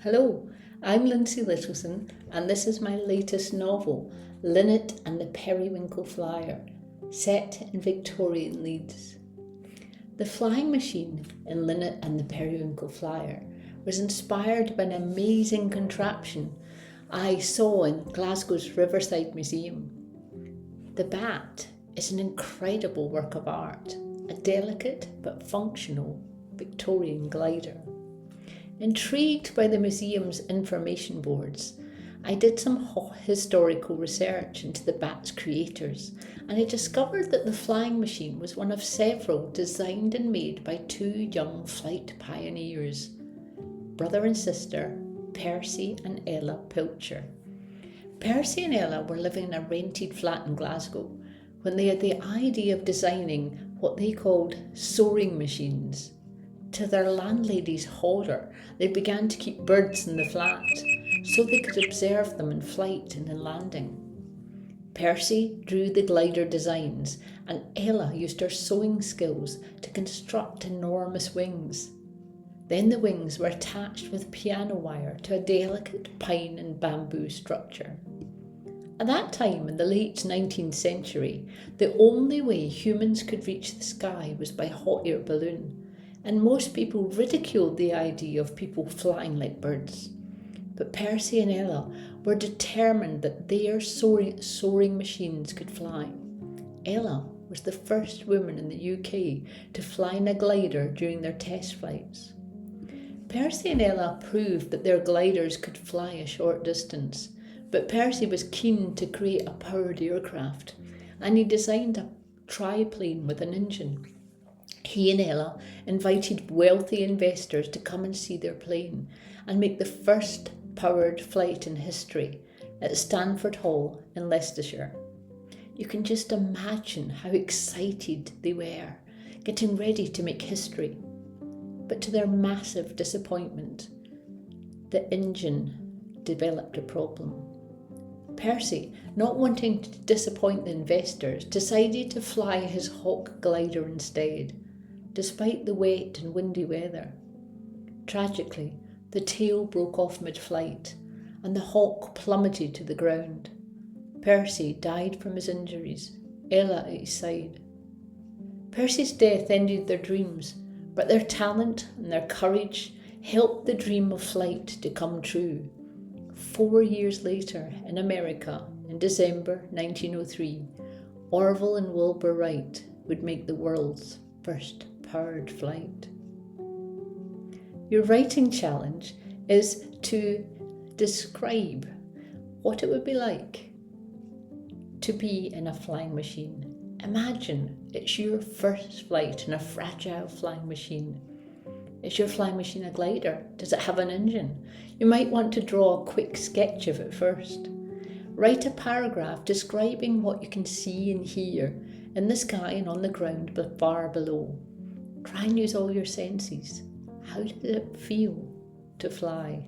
Hello, I'm Lindsay Littleson, and this is my latest novel, Linnet and the Periwinkle Flyer, set in Victorian Leeds. The flying machine in Linnet and the Periwinkle Flyer was inspired by an amazing contraption I saw in Glasgow's Riverside Museum. The bat is an incredible work of art, a delicate but functional Victorian glider. Intrigued by the museum's information boards, I did some historical research into the bat's creators, and I discovered that the flying machine was one of several designed and made by two young flight pioneers, brother and sister Percy and Ella Pilcher. Percy and Ella were living in a rented flat in Glasgow when they had the idea of designing what they called soaring machines. To their landlady's horror, they began to keep birds in the flat so they could observe them in flight and in landing. Percy drew the glider designs, and Ella used her sewing skills to construct enormous wings. Then the wings were attached with piano wire to a delicate pine and bamboo structure. At that time, in the late 19th century, the only way humans could reach the sky was by hot air balloon, and most people ridiculed the idea of people flying like birds. But Percy and Ella were determined that their soaring machines could fly. Ella was the first woman in the UK to fly in a glider during their test flights. Percy and Ella proved that their gliders could fly a short distance, but Percy was keen to create a powered aircraft, and he designed a triplane with an engine. He and Ella invited wealthy investors to come and see their plane and make the first powered flight in history at Stanford Hall in Leicestershire. You can just imagine how excited they were, getting ready to make history. But to their massive disappointment, the engine developed a problem. Percy, not wanting to disappoint the investors, decided to fly his Hawk glider instead, despite the wet and windy weather. Tragically, the tail broke off mid-flight, and the Hawk plummeted to the ground. Percy died from his injuries, Ella at his side. Percy's death ended their dreams, but their talent and their courage helped the dream of flight to come true. 4 years later, in America, in December 1903, Orville and Wilbur Wright would make the world's first powered flight. Your writing challenge is to describe what it would be like to be in a flying machine. Imagine it's your first flight in a fragile flying machine. Is your flying machine a glider? Does it have an engine? You might want to draw a quick sketch of it first. Write a paragraph describing what you can see and hear in the sky and on the ground but far below. Try and use all your senses. How does it feel to fly?